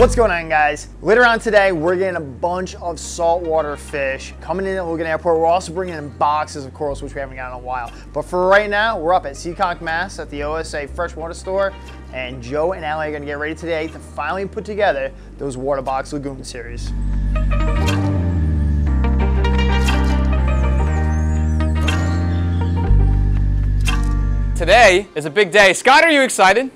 What's going on, guys? Later on today, we're getting a bunch of saltwater fish coming in at Logan Airport. We're also bringing in boxes of corals, which we haven't gotten in a while. But for right now, we're up at Seekonk MA at the OSA Freshwater Store, and Joe and Allie are gonna get ready today to finally put together those Waterbox Lagoon series. Today is a big day. Scott, are you excited?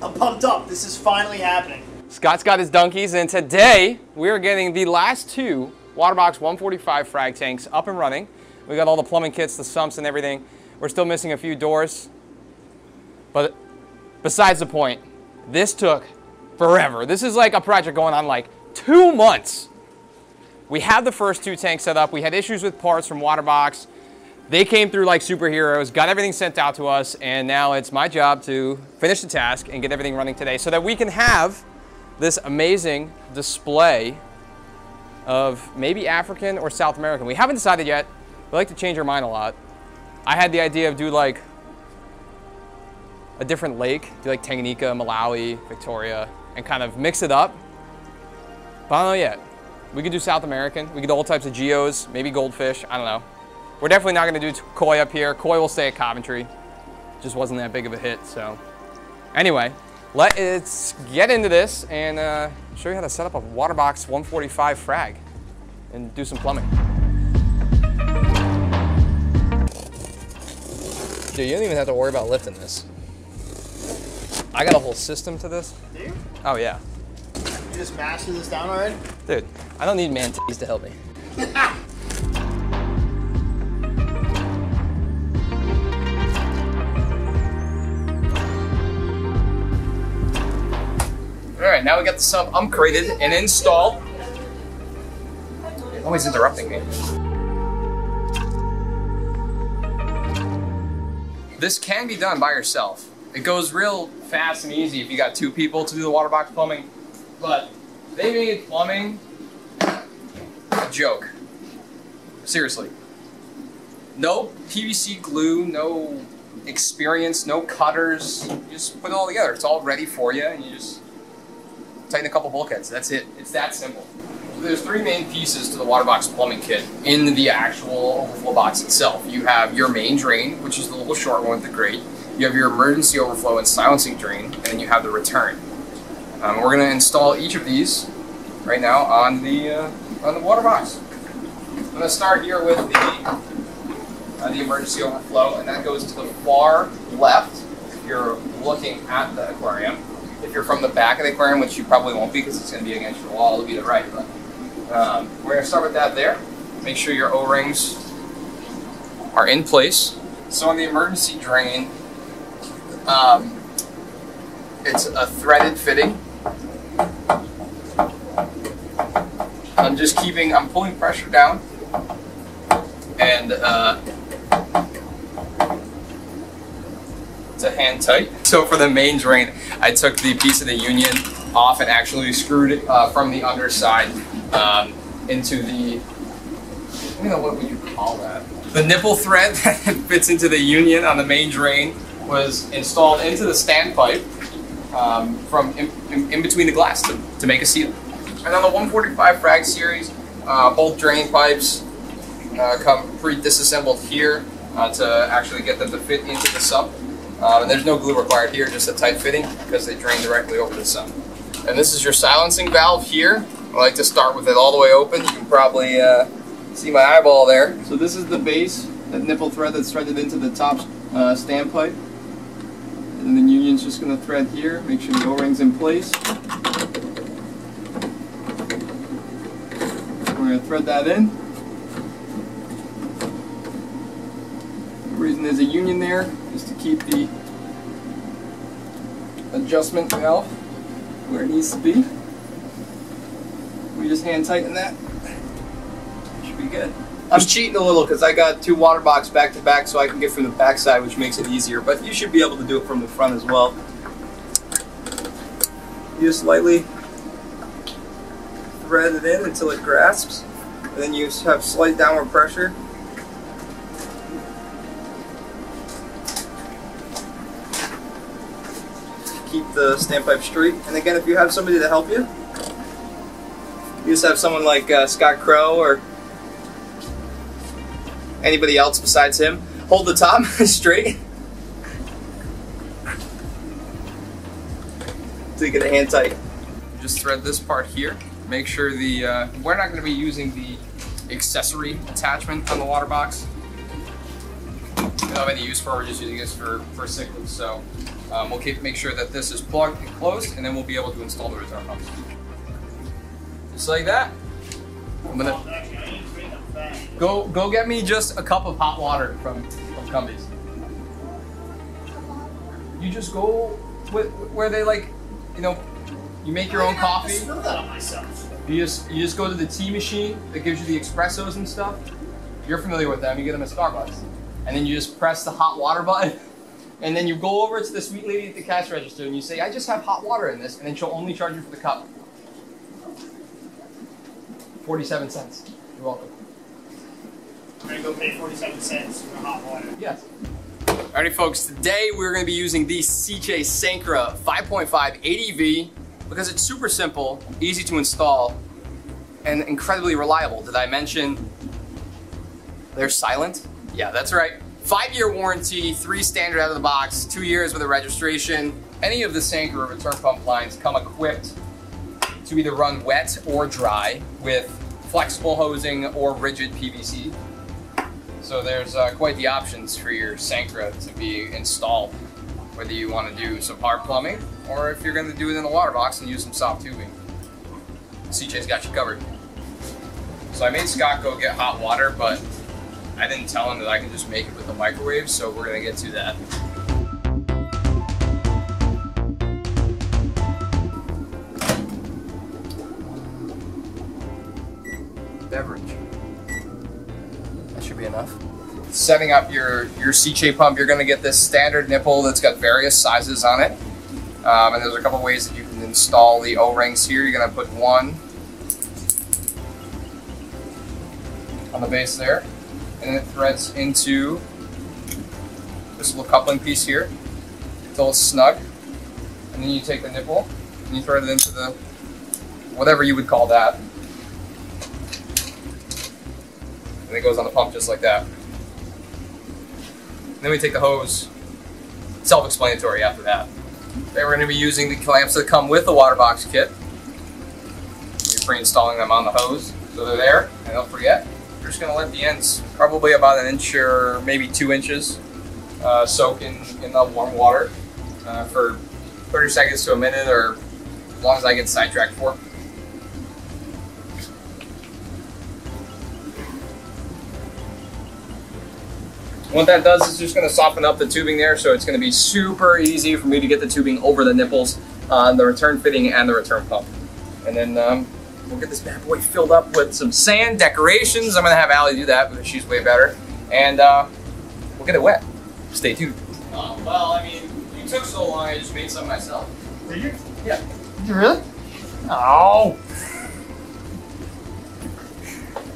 I'm pumped up. This is finally happening. Scott's got his donkeys, and today we are getting the last two Waterbox 145 frag tanks up and running. We got all the plumbing kits, the sumps, and everything. We're still missing a few doors, but besides the point, this took forever. This is like a project going on like 2 months. We had the first two tanks set up. We had issues with parts from Waterbox. They came through like superheroes, got everything sent out to us, and now it's my job to finish the task and get everything running today so that we can have this amazing display of maybe African or South American. We haven't decided yet. We like to change our mind a lot. I had the idea of do like a different lake, do like Tanganyika, Malawi, Victoria, and kind of mix it up. But I don't know yet. We could do South American. We could do all types of geos, maybe goldfish, I don't know. We're definitely not gonna do koi up here. Koi will stay at Coventry. Just wasn't that big of a hit, so. Anyway, let's get into this and show you how to set up a Waterbox 145 frag and do some plumbing. Dude, you don't even have to worry about lifting this. I got a whole system to this. Do you? Oh yeah. You just mastered this down already? Dude, I don't need man-titties to help me. All right, now we got the sump uncrated and installed. You're always interrupting me. This can be done by yourself. It goes real fast and easy if you got two people to do the Waterbox plumbing, but they made plumbing a joke. Seriously. No PVC glue, no experience, no cutters. You just put it all together. It's all ready for you, and you just tighten a couple bulkheads. That's it. It's that simple. There's three main pieces to the Waterbox plumbing kit in the actual overflow box itself. You have your main drain, which is the little short one with the grate. You have your emergency overflow and silencing drain, and then you have the return. We're going to install each of these right now on the Waterbox. I'm going to start here with the emergency overflow, and that goes to the far left if you're looking at the aquarium. If you're from the back of the aquarium, which you probably won't be because it's going to be against your wall, it'll be the right. But we're going to start with that there. Make sure your O-rings are in place. So on the emergency drain, it's a threaded fitting. I'm pulling pressure down, and it's a hand tight. So for the main drain, I took the piece of the union off and actually screwed it from the underside into the, I don't know, what would you call that? The nipple thread that fits into the union on the main drain was installed into the standpipe from in between the glass to make a seal. And on the 145 Frag Series, both drain pipes come pre-disassembled here to actually get them to fit into the sump. And there's no glue required here, just a tight fitting because they drain directly over the sump. And this is your silencing valve here. I like to start with it all the way open. You can probably see my eyeball there. So this is the base, that nipple thread that's threaded into the top standpipe. And then the union's just going to thread here, make sure the O-ring's in place. We're going to thread that in. The reason there's a union there is to keep the adjustment valve where it needs to be. We just hand tighten that. Should be good. I'm cheating a little because I got two Waterbox back to back so I can get from the back side, which makes it easier, but you should be able to do it from the front as well. You just lightly thread it in until it grasps, and then you have slight downward pressure. Keep the standpipe straight, and again, if you have somebody to help you, You just have someone like Scott Crow or anybody else besides him hold the top straight. So you get a hand tight. Just thread this part here. Make sure we're not going to be using the accessory attachment on the water box. We don't have any use for it, we're just using this for Cichlid. So we'll make sure that this is plugged and closed, and then we'll be able to install the return pumps. Just like that. I'm gonna go get me just a cup of hot water from Cumbies. You just go where they like, you know, you make your own coffee. I spill that on myself. You just go to the tea machine that gives you the espressos and stuff. You're familiar with them. You get them at Starbucks, and then you just press the hot water button, and then you go over to the sweet lady at the cash register and you say, "I just have hot water in this," and then she'll only charge you for the cup. 47 cents. You're welcome. I'm gonna go pay 47 cents for hot water. Yes. Alrighty folks, today we're going to be using the Sicce Pump 5.5 ADV because it's super simple, easy to install, and incredibly reliable. Did I mention they're silent? Yeah, that's right. 5-year warranty, 3 standard out of the box, 2 years with a registration. Any of the Sanker return pump lines come equipped to either run wet or dry with flexible hosing or rigid PVC. So there's quite the options for your Sankra to be installed, whether you want to do some hard plumbing or if you're going to do it in a water box and use some soft tubing. Sicce's got you covered. So I made Scott go get hot water, but I didn't tell him that I can just make it with the microwave, so we're going to get to that. Beverage. That should be enough. Setting up your Sicce pump, you're going to get this standard nipple that's got various sizes on it. And there's a couple ways that you can install the O-rings here. You're going to put one on the base there, and it threads into this little coupling piece here until it's snug. And then you take the nipple and you thread it into the, whatever you would call that. And it goes on the pump just like that. And then we take the hose, self-explanatory after that. Then we're going to be using the clamps that come with the Waterbox kit. We're pre-installing them on the hose, so they're there, and don't forget, we're just going to let the ends, probably about 1 inch or maybe 2 inches, soak in the warm water for 30 seconds to a minute, or as long as I get sidetracked for. What that does is just going to soften up the tubing there, so it's going to be super easy for me to get the tubing over the nipples on the return fitting and the return pump. And then we'll get this bad boy filled up with some sand, decorations. I'm going to have Allie do that because she's way better. And we'll get it wet. Stay tuned. Well, I mean, you took so long, I just made some myself. Did you? Yeah. Did you really? Oh.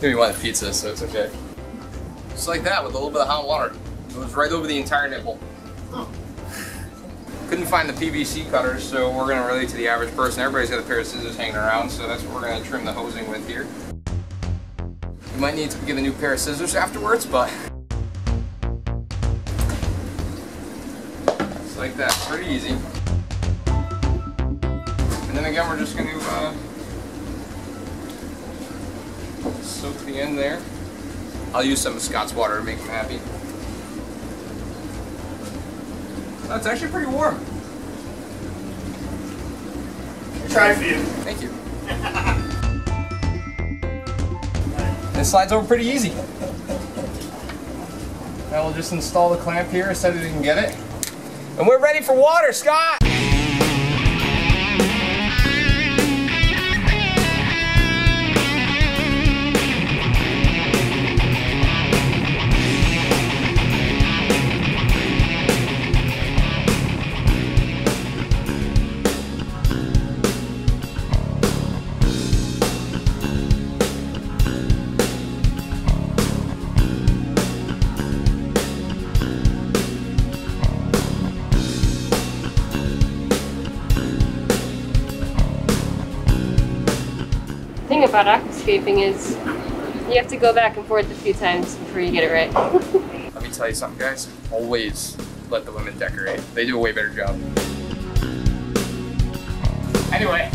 We wanted pizza, so it's okay. Just like that, with a little bit of hot water. It goes right over the entire nipple. Oh. Couldn't find the PVC cutters, so we're going to relate to the average person. Everybody's got a pair of scissors hanging around, so that's what we're going to trim the hosing with here. You might need to get a new pair of scissors afterwards, but just like that, pretty easy. And then again, we're just going to soak the end there. I'll use some of Scott's water to make him happy. That's actually pretty warm. I tried for you. Thank you. It slides over pretty easy. Now we'll just install the clamp here so that we can get it. And we're ready for water, Scott! thing about aquascaping is you have to go back and forth a few times before you get it right. Let me tell you something, guys. Always let the women decorate. They do a way better job. Anyway,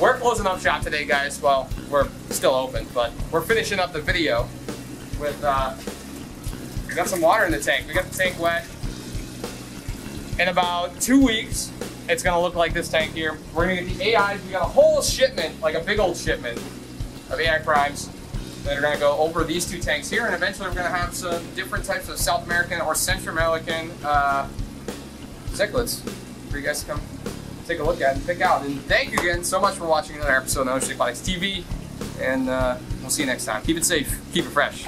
we're closing up shop today, guys. Well, we're still open, but we're finishing up the video with, we got some water in the tank. We got the tank wet. In about 2 weeks, it's gonna look like this tank here. We're gonna get the AIs. We got a whole shipment, like a big old shipment of AI primes that are gonna go over these 2 tanks here, and eventually we're gonna have some different types of South American or Central American cichlids for you guys to come take a look at and pick out. And thank you again so much for watching another episode of OSA Aquatics TV, and we'll see you next time. Keep it safe, keep it fresh.